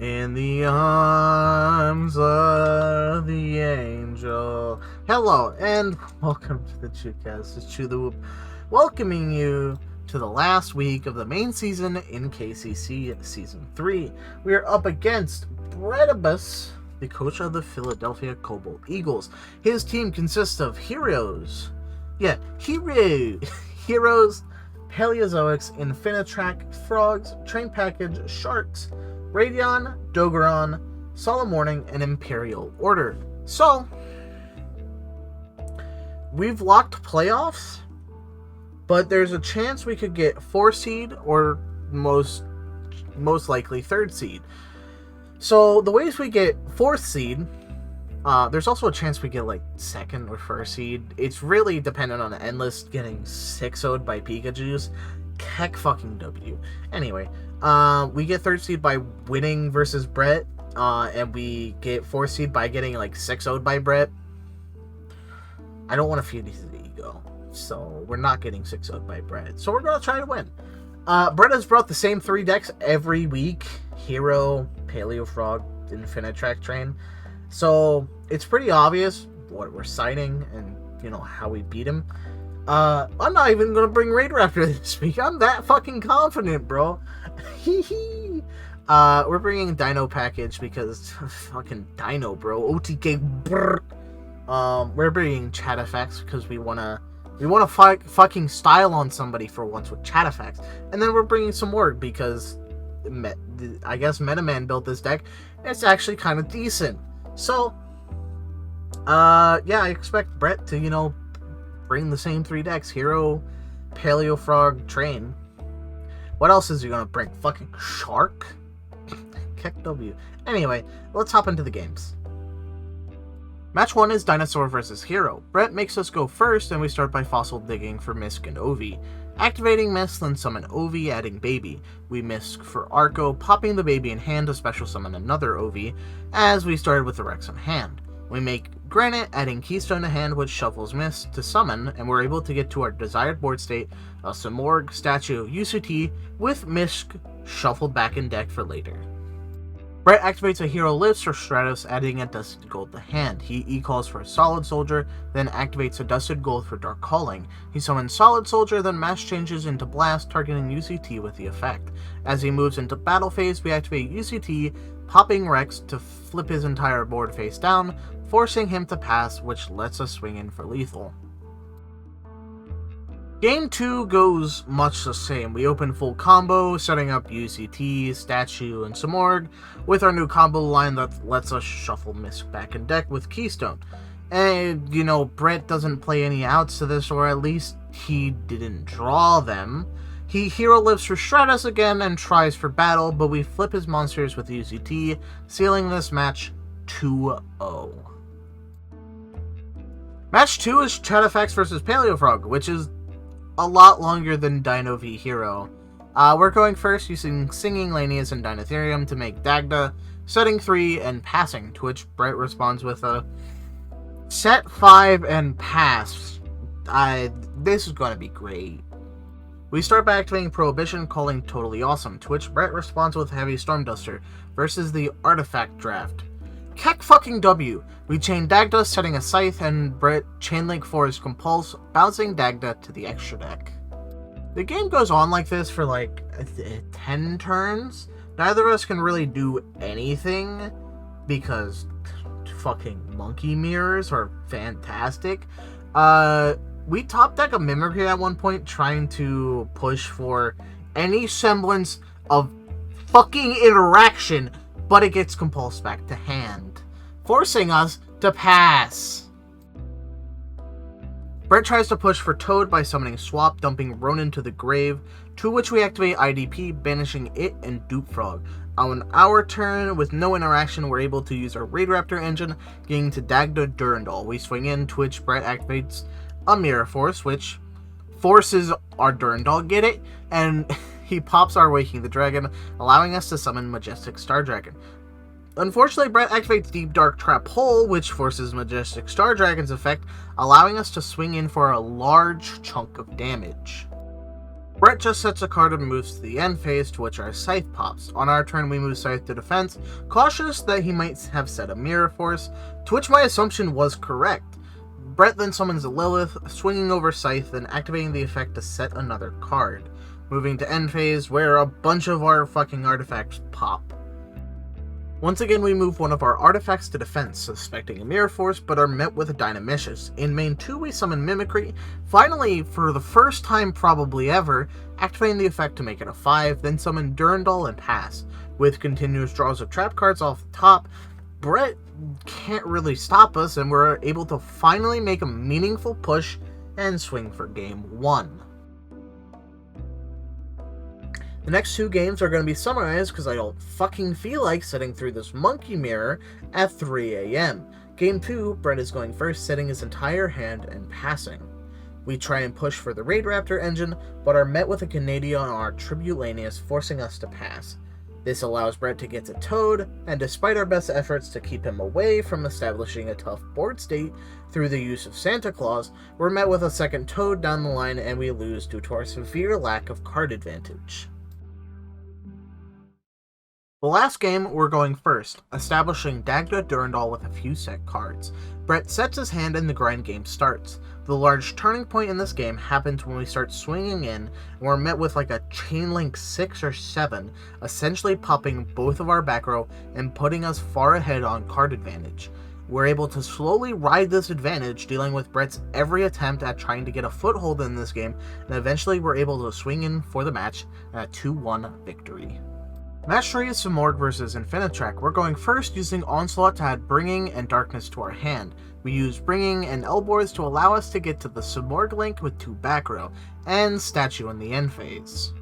In the arms of the angel. Hello, and welcome to the Chucast. It's Chew the Whoop, welcoming you to the last week of the main season in KCC Season 3. We are up against Bredibus, the coach of the Philadelphia Cobalt Eagles. His team consists of heroes, Paleozoics, Infinitrack, Frogs, Train Package, Sharks, Radion, Dogoron, Solemn Warning, and Imperial Order. So, we've locked playoffs, but there's a chance we could get 4 seed or most likely 3rd seed. So, the ways we get 4th seed, there's also a chance we get like 2nd or 1st seed. It's really dependent on the Endless getting 6-0'd by Pikachu's. Heck fucking W. Anyway, we get 3rd seed by winning versus Brett, and we get 4th seed by getting like 6-0'd by Brett. I don't want to feed his ego, so we're not getting 6-0'd by Brett. So we're gonna try to win. Brett has brought the same 3 decks every week: Hero, PaleoFrog, Infinitrack Train. So it's pretty obvious what we're citing and how we beat him. I'm not even gonna bring Raid Raptor this week. I'm that fucking confident, bro. We're bringing Dino package because fucking Dino, bro. OTK. Brr. We're bringing chat effects because we wanna fucking style on somebody for once with chat effects, and then we're bringing some work because I guess Metaman built this deck. It's actually kind of decent. So, I expect Brett to bring the same 3 decks: Hero, PaleoFrog, Train. What else is he gonna bring? Fucking Shark? Keck W. Anyway, let's hop into the games. Match 1 is Dinosaur versus Hero. Brett makes us go first, and we start by fossil digging for Misk and Ovi. Activating Misk, then summon Ovi, adding Baby. We Misk for Arco, popping the Baby in hand to special summon another Ovi, as we started with the Rex in hand. We make Granite, adding Keystone to hand, which shuffles Misk to summon, and we're able to get to our desired board state, a Simorgh statue of UCT, with Misk shuffled back in deck for later. Brett activates a Hero Lifts for Stratos, adding a Dusted Gold to hand. He E-calls for a Solid Soldier, then activates a Dusted Gold for Dark Calling. He summons Solid Soldier, then mash changes into Blast, targeting UCT with the effect. As he moves into Battle Phase, we activate UCT, popping Rex to flip his entire board face down, forcing him to pass, which lets us swing in for lethal. Game 2 goes much the same. We open full combo, setting up UCT, Statue, and Simorgh, with our new combo line that lets us shuffle Misk back in deck with Keystone. And, Brett doesn't play any outs to this, or at least he didn't draw them. He Hero Lifts for Stratos again and tries for battle, but we flip his monsters with UCT, sealing this match 2-0. Match 2 is Chatterfax versus PaleoFrog, which is a lot longer than Dino v Hero. We're going first using Singing Lanius and Dinotherium to make Dagda, setting 3 and passing, to which Brett responds with a set 5 and pass. This is going to be great. We start by activating Prohibition, calling Totally Awesome, to which Brett responds with Heavy Storm Duster versus the Artifact Draft. Keck fucking W. We chain Dagda, setting a Scythe, and Brett chainlink for his Compulse, bouncing Dagda to the extra deck. The game goes on like this for like 10 turns. Neither of us can really do anything because fucking monkey mirrors are fantastic. We top deck a Mimicry at one point, trying to push for any semblance of fucking interaction, but it gets compulsed back to hand, forcing us to pass. Brett tries to push for Toad by summoning Swap, dumping Ronin to the grave, to which we activate IDP, banishing it and Dupe Frog. On our turn, with no interaction, we're able to use our Raid Raptor engine, getting to Dagda Durandal. We swing in, to which Brett activates a Mirror Force, which forces our Durandal, get it? And he pops our Waking the Dragon, allowing us to summon Majestic Star Dragon. Unfortunately, Brett activates Deep Dark Trap Hole, which forces Majestic Star Dragon's effect, allowing us to swing in for a large chunk of damage. Brett just sets a card and moves to the end phase, to which our Scythe pops. On our turn, we move Scythe to defense, cautious that he might have set a Mirror Force, to which my assumption was correct. Brett then summons a Lilith, swinging over Scythe, then activating the effect to set another card. Moving to end phase, where a bunch of our fucking artifacts pop. Once again, we move one of our artifacts to defense, suspecting a Mirror Force, but are met with a Dynamicious. In main 2, we summon Mimicry, finally, for the first time probably ever, activating the effect to make it a 5, then summon Durandal and pass. With continuous draws of trap cards off the top, Brett can't really stop us, and we're able to finally make a meaningful push and swing for game 1. The next 2 games are going to be summarized because I don't fucking feel like sitting through this monkey mirror at 3 a.m. Game 2, Brett is going first, setting his entire hand and passing. We try and push for the Raid Raptor engine, but are met with a Canadian on our Tribulanius, forcing us to pass. This allows Brett to get to Toad, and despite our best efforts to keep him away from establishing a tough board state through the use of Santa Claus, we're met with a second Toad down the line and we lose due to our severe lack of card advantage. The last game, we're going first, establishing Dagda Durandal with a few set cards. Brett sets his hand and the grind game starts. The large turning point in this game happens when we start swinging in, and we're met with like a chain link 6 or 7, essentially popping both of our back row and putting us far ahead on card advantage. We're able to slowly ride this advantage, dealing with Brett's every attempt at trying to get a foothold in this game, and eventually we're able to swing in for the match and a 2-1 victory. Match 3 is Simorgh vs Infinitrack. We're going first using Onslaught to add Bringing and Darkness to our hand. We use Bringing and Elbows to allow us to get to the Simorgh link with 2 back row, and Statue in the end phase.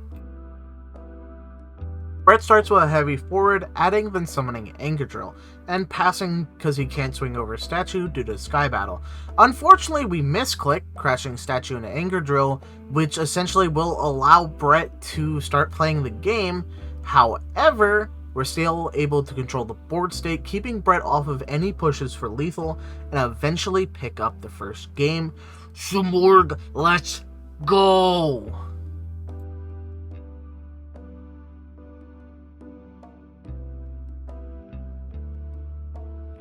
Brett starts with a heavy forward, adding then summoning Anger Drill, and passing because he can't swing over Statue due to Sky Battle. Unfortunately, we misclick, crashing Statue into Anger Drill, which essentially will allow Brett to start playing the game. However, we're still able to control the board state, keeping Brett off of any pushes for lethal, and eventually pick up the first game. Simorgh, let's go!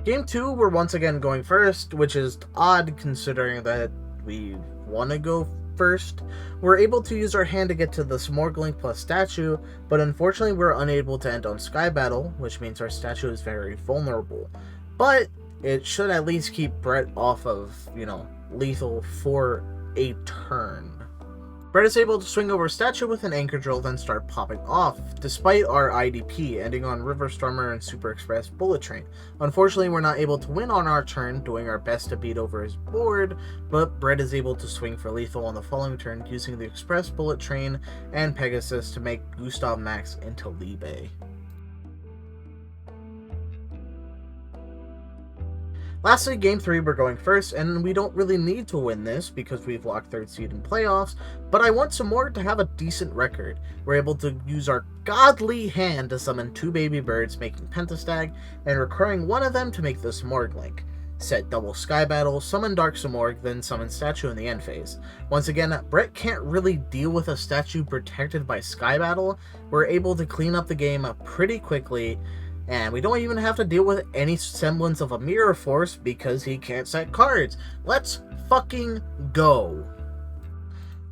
Game 2, we're once again going first, which is odd considering that we want to go first. We're able to use our hand to get to the Simorgh link plus Statue, but unfortunately we're unable to end on Sky Battle, which means our Statue is very vulnerable. But it should at least keep Brett off of, lethal for a turn. Brett is able to swing over Statue with an Anchor Drill, then start popping off, despite our IDP ending on River Stormer and Super Express Bullet Train. Unfortunately, we're not able to win on our turn, doing our best to beat over his board, but Brett is able to swing for lethal on the following turn using the Express Bullet Train and Pegasus to make Gustav Max into Liebe. Lastly, Game 3, we're going first, and we don't really need to win this because we've locked 3rd seed in playoffs, but I want Simorgh to have a decent record. We're able to use our godly hand to summon 2 baby birds, making Pentastag, and recurring one of them to make the Simorgh link. Set double Sky Battle, summon Dark Simorgh, then summon Statue in the end phase. Once again, Brett can't really deal with a Statue protected by Sky Battle. We're able to clean up the game pretty quickly, and we don't even have to deal with any semblance of a Mirror Force because he can't set cards. Let's fucking go.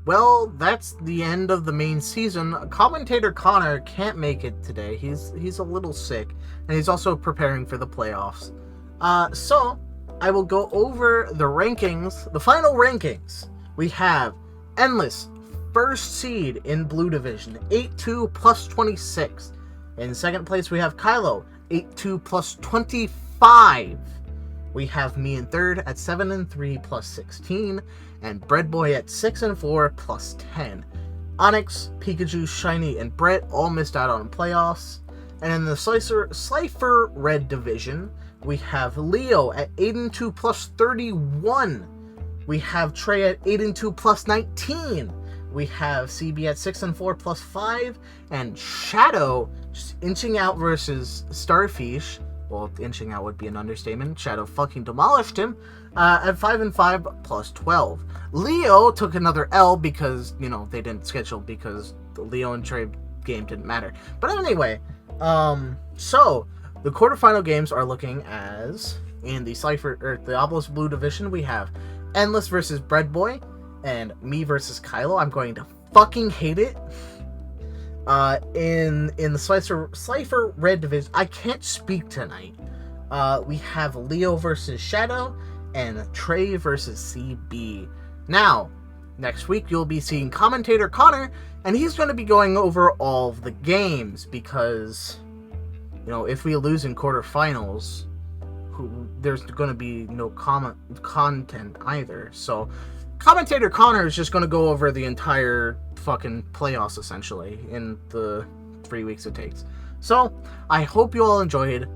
Well, that's the end of the main season. Commentator Connor can't make it today. He's a little sick, and he's also preparing for the playoffs. So, I will go over the rankings, the final rankings. We have Endless, 1st seed in Blue Division, 8-2 plus 26. In 2nd place, we have Kylo, 8-2 plus 25. We have me in 3rd at 7-3 plus 16. And Breadboy at 6-4 plus 10. Onyx, Pikachu, Shiny, and Brett all missed out on playoffs. And in the Slifer Red Division, we have Leo at 8-2 plus 31. We have Trey at 8-2 plus 19. We have CB at 6-4 plus 5, and Shadow just inching out versus Starfish Well, inching out would be an understatement. Shadow fucking demolished him at 5-5 plus 12. Leo took another L because, you know, they didn't schedule because the Leo and Trey game didn't matter. But anyway, so the quarterfinal games are looking as in the the Obelisk Blue division, we have Endless versus Breadboy and me versus Kylo. I'm going to fucking hate it. In the Slifer Red division, I can't speak tonight. We have Leo versus Shadow and Trey versus CB. Now, next week you'll be seeing Commentator Connor, and he's going to be going over all of the games because, you know, if we lose in quarterfinals, there's going to be no content either. So, Commentator Connor is just going to go over the entire fucking playoffs, essentially, in the 3 weeks it takes. So, I hope you all enjoyed,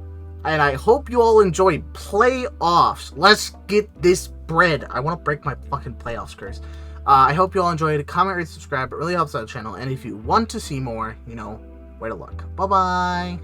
and I hope you all enjoy playoffs. Let's get this bread. I want to break my fucking playoffs curse. I hope you all enjoyed. Comment, rate, subscribe. It really helps out the channel. And if you want to see more, you know, where to look. Bye-bye.